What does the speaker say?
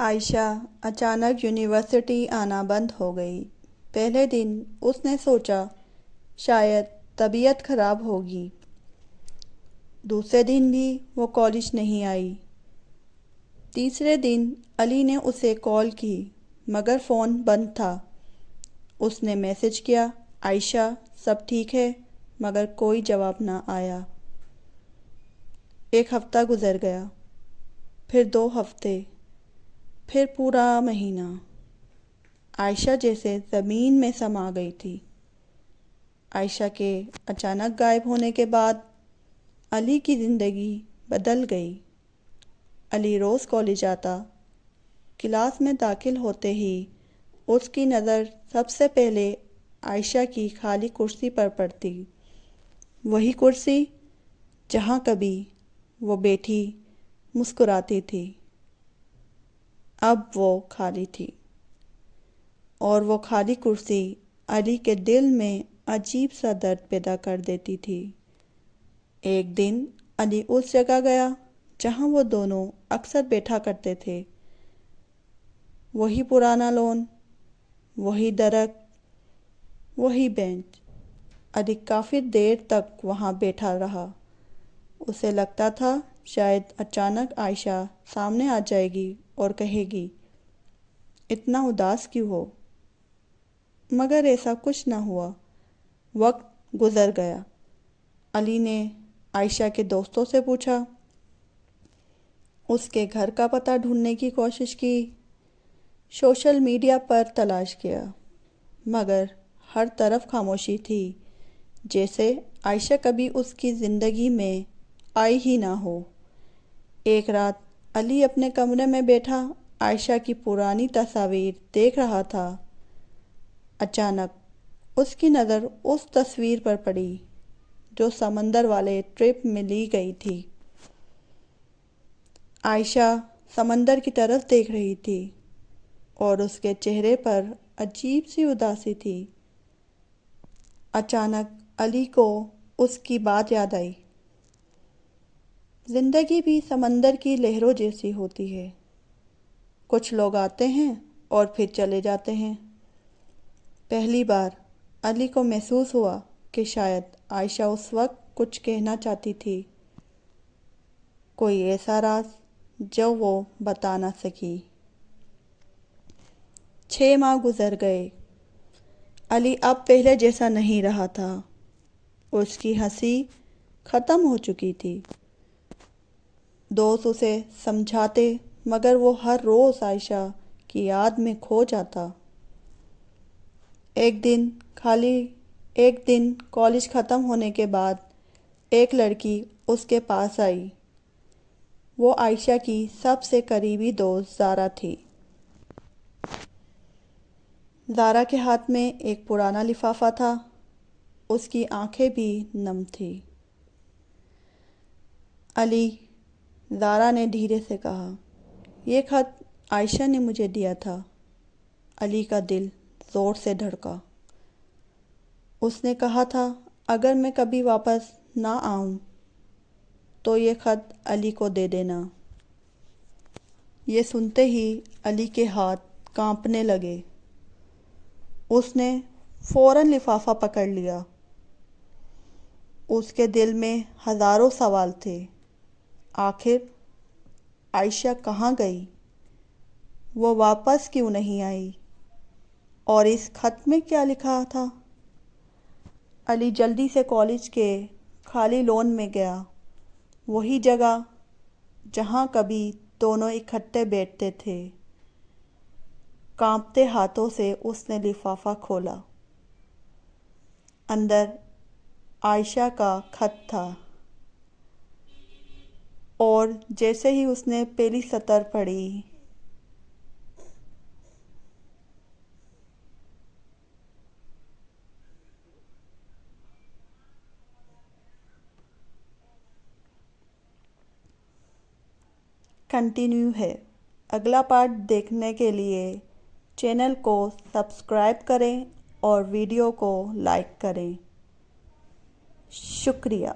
عائشہ اچانک یونیورسٹی آنا بند ہو گئی۔ پہلے دن اس نے سوچا شاید طبیعت خراب ہوگی۔ دوسرے دن بھی وہ کالج نہیں آئی۔ تیسرے دن علی نے اسے کال کی مگر فون بند تھا۔ اس نے میسج کیا، عائشہ سب ٹھیک ہے، مگر کوئی جواب نہ آیا۔ ایک ہفتہ گزر گیا، پھر 2 ہفتے، پھر پورا مہینہ۔ عائشہ جیسے زمین میں سما گئی تھی۔ عائشہ کے اچانک غائب ہونے کے بعد علی کی زندگی بدل گئی۔ علی روز کالج آتا۔ کلاس میں داخل ہوتے ہی اس کی نظر سب سے پہلے عائشہ کی خالی کرسی پر پڑتی۔ وہی کرسی جہاں کبھی وہ بیٹھی مسکراتی تھی، اب وہ خالی تھی، اور وہ خالی کرسی علی کے دل میں عجیب سا درد پیدا کر دیتی تھی۔ ایک دن علی اس جگہ گیا جہاں وہ دونوں اکثر بیٹھا کرتے تھے۔ وہی پرانا لون، وہی درخت، وہی بینچ۔ علی کافی دیر تک وہاں بیٹھا رہا۔ اسے لگتا تھا شاید اچانک عائشہ سامنے آ جائے گی اور کہے گی، اتنا اداس کیوں ہو؟ مگر ایسا کچھ نہ ہوا۔ وقت گزر گیا۔ علی نے عائشہ کے دوستوں سے پوچھا، اس کے گھر کا پتہ ڈھونڈنے کی کوشش کی، سوشل میڈیا پر تلاش کیا، مگر ہر طرف خاموشی تھی، جیسے عائشہ کبھی اس کی زندگی میں آئی ہی نہ ہو۔ ایک رات علی اپنے کمرے میں بیٹھا عائشہ کی پرانی تصاویر دیکھ رہا تھا۔ اچانک اس کی نظر اس تصویر پر پڑی جو سمندر والے ٹرپ میں لی گئی تھی۔ عائشہ سمندر کی طرف دیکھ رہی تھی اور اس کے چہرے پر عجیب سی اداسی تھی۔ اچانک علی کو اس کی بات یاد آئی، زندگی بھی سمندر کی لہروں جیسی ہوتی ہے، کچھ لوگ آتے ہیں اور پھر چلے جاتے ہیں۔ پہلی بار علی کو محسوس ہوا کہ شاید عائشہ اس وقت کچھ کہنا چاہتی تھی، کوئی ایسا راز جو وہ بتا نہ سکی۔ 6 ماہ گزر گئے۔ علی اب پہلے جیسا نہیں رہا تھا۔ اس کی ہنسی ختم ہو چکی تھی۔ دوست اسے سمجھاتے مگر وہ ہر روز عائشہ کی یاد میں کھو جاتا۔ ایک دن کالج ختم ہونے کے بعد ایک لڑکی اس کے پاس آئی۔ وہ عائشہ کی سب سے قریبی دوست زارا تھی۔ زارا کے ہاتھ میں ایک پرانا لفافہ تھا، اس کی آنکھیں بھی نم تھیں۔ علی، زارا نے دھیرے سے کہا، یہ خط عائشہ نے مجھے دیا تھا۔ علی کا دل زور سے دھڑکا۔ اس نے کہا تھا اگر میں کبھی واپس نہ آؤں تو یہ خط علی کو دے دینا۔ یہ سنتے ہی علی کے ہاتھ کانپنے لگے۔ اس نے فوراً لفافہ پکڑ لیا۔ اس کے دل میں ہزاروں سوال تھے۔ آخر عائشہ کہاں گئی؟ وہ واپس کیوں نہیں آئی؟ اور اس خط میں کیا لکھا تھا؟ علی جلدی سے کالج کے خالی لون میں گیا، وہی جگہ جہاں کبھی دونوں اکٹھے بیٹھتے تھے۔ کانپتے ہاتھوں سے اس نے لفافہ کھولا۔ اندر عائشہ کا خط تھا، اور جیسے ہی اس نے پہلی سطر پڑھی، کنٹینیو ہے۔ اگلا پارٹ دیکھنے کے لیے چینل کو سبسکرائب کریں اور ویڈیو کو لائک کریں۔ شکریہ۔